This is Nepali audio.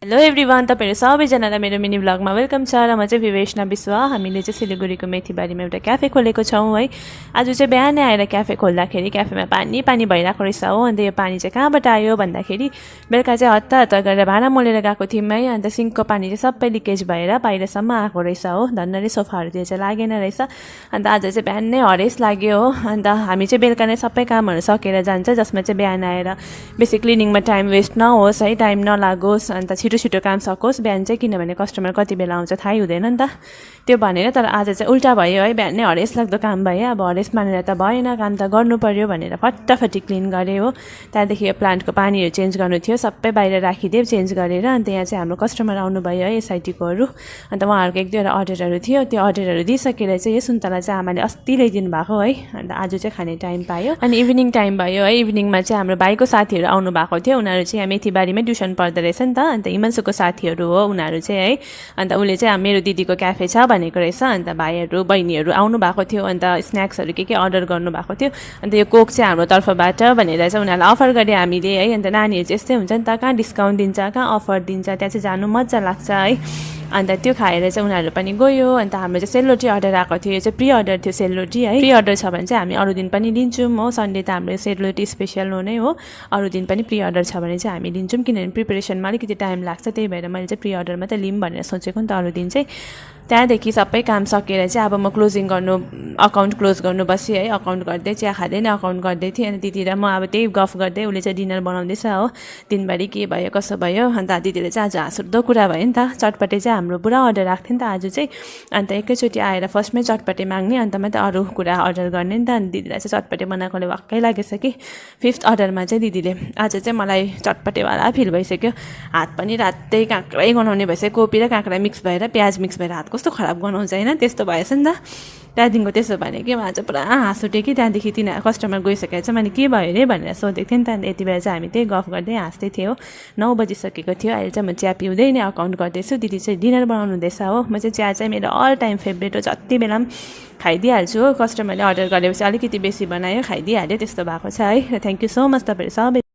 हेलो एभ्रिवान, तपाईहरु सबैजनालाई मेरो मिनी भ्लगमा वेलकम छ। र म चाहिँ विवेशना विश्व। हामीले चाहिँ सिलिगुडीको मेथीबारीमा एउटा क्याफे खोलेको छौं है। आज चाहिँ बिहानै आएर क्याफे खोल्दाखेरि क्याफेमा पानी भइरहेको रहेछ हो। अन्त यो पानी चाहिँ कहाँबाट आयो भन्दाखेरि बेलुका चाहिँ हत्ता हत्ता गरेर भाँडा मोलेर गएको थियौँ है। अन्त सिङ्कको पानी चाहिँ सबै लिकेज भएर बाहिरसम्म आएको रहेछ हो। धन्नले सोफाहरूतिर चाहिँ लागेन रहेछ। अन्त आज चाहिँ बिहानै हरेस लाग्यो हो। अन्त हामी चाहिँ बेलुका नै सबै कामहरू सकेर जान्छ, जसमा चाहिँ बिहान आएर बेसी क्लिनिङमा टाइम वेस्ट नहोस् है, टाइम नलागोस्, अन्त छिटो काम सकोस् बिहान चाहिँ, किनभने कस्टमर कति बेला आउँछ थाहै हुँदैन नि त। त्यो भनेर तर आज चाहिँ उल्टा भयो है। बिहानै हरेस लाग्दो काम भयो। अब हरेस मानेर त भएन, काम त गर्नु पर्यो भनेर फटाफटी क्लिन गरेँ हो। त्यहाँदेखि यो प्लान्टको पानीहरू चेन्ज गर्नु थियो, सबै बाहिर राखिदियो चेन्ज गरेर। अन्त यहाँ चाहिँ हाम्रो कस्टमर आउनुभयो है, एसआइटीकोहरू। अन्त उहाँहरूको एक दुईवटा अर्डरहरू थियो, त्यो अर्डरहरू दिइसकेर चाहिँ यो सुन्तला चाहिँ आमाले अस्ति ल्याइदिनु भएको है। अन्त आज चाहिँ खाने टाइम पायो। अनि इभिनिङ टाइम भयो है। इभिनिङमा चाहिँ हाम्रो भाइको साथीहरू आउनु भएको थियो। उनीहरू चाहिँ यहाँ मेथीबारीमै ट्युसन पढ्दो रहेछ नि त। अन्त हिमांशुको साथीहरू हो उनीहरू चाहिँ है। अन्त उसले चाहिँ मेरो दिदीको क्याफे छ भनेको रहेछ। अन्त भाइहरू बहिनीहरू आउनु भएको थियो। अन्त स्न्याक्सहरू के अर्डर गर्नु भएको थियो। अन्त यो कोक चाहिँ हाम्रो तर्फबाट भनेर चाहिँ उनीहरूलाई अफर गरेँ हामीले है। अन्त नानीहरू चाहिँ यस्तै हुन्छ नि त, कहाँ डिस्काउन्ट दिन्छ, कहाँ अफर दिन्छ, त्यहाँ चाहिँ जानु मजा लाग्छ है। अन्त त्यो खाएर चाहिँ उनीहरू पनि गयो। अन्त हाम्रो चाहिँ सेलरोटी अर्डर आएको थियो। यो चाहिँ प्री अर्डर थियो सेलरोटी है। प्री अर्डर छ भने चाहिँ हामी अरू दिन पनि दिन्छौँ हो। सन्डे त हाम्रो सेलरोटी स्पेसल हो नै हो। अरू दिन पनि प्री अर्डर छ भने चाहिँ हामी दिन्छौँ, किनभने प्रिपरेसनमा अलिकति टाइम लाग्छ। त्यही भएर मैले चाहिँ प्री अर्डर मात्रै लिऊँ भनेर सोचेको नि त अरू दिन चाहिँ। त्यहाँदेखि सबै काम सकेर चाहिँ अब म क्लोजिङ गर्नु, अकाउन्ट क्लोज गर्नु बसेँ है। अकाउन्ट गर्दै चिया खाँदै नै अकाउन्ट गर्दै थिएँ। अनि दिदी र म अब त्यही गफ गर्दै, उसले चाहिँ डिनर बनाउँदैछ हो। दिनभरि के भयो कसो भयो। अन्त दिदीले चाहिँ आज हाँसउठ्दो कुरा भयो नि त। चटपटे चाहिँ हाम्रो पुरा अर्डर राख्थ्यो नि त आज चाहिँ। अन्त एकैचोटि आएर फर्स्टमै चटपटे माग्ने, अन्त मात्रै अरू कुरा अर्डर गर्ने नि त। अनि दिदीलाई चाहिँ चटपटे बनाएकोले वाक्कै लागेछ कि। 5th अर्डरमा चाहिँ दिदीले आज चाहिँ मलाई चटपटेवाला फिल भइसक्यो। हात पनि रातै काँक्रै गनाउने भइसक्यो। कोपी र काँक्रा मिक्स भएर, प्याज मिक्स भएर हात कस्तो खराब गनाउँछ होइन, त्यस्तो भएछ नि त। त्यहाँदेखिको त्यसो भने कि उहाँ चाहिँ पुरा हाँस उठ्यो कि। त्यहाँदेखि तिनीहरू कस्टमर गइसकेर चाहिँ मैले के भयो अरे भनेर सोधेको थिएँ नि त। यति बेला चाहिँ हामी त्यही गफ गर्दै हाँस्दै थियौँ। 9 बजिसकेको थियो। अहिले चाहिँ म चिया पिउँदै नै अकाउन्ट गर्दैछु। दिदी चाहिँ डिनर बनाउनु हुँदैछ हो। म चाहिँ चिया चाहिँ मेरो अल टाइम फेभरेट हो। जति बेला पनि खाइदिइहाल्छु हो। कस्टमरले अर्डर गरेपछि अलिकति बेसी बनायो, खाइदिइहाल्यो, त्यस्तो भएको छ है। र थ्याङ्क यू सो मच तपाईँहरू सबै।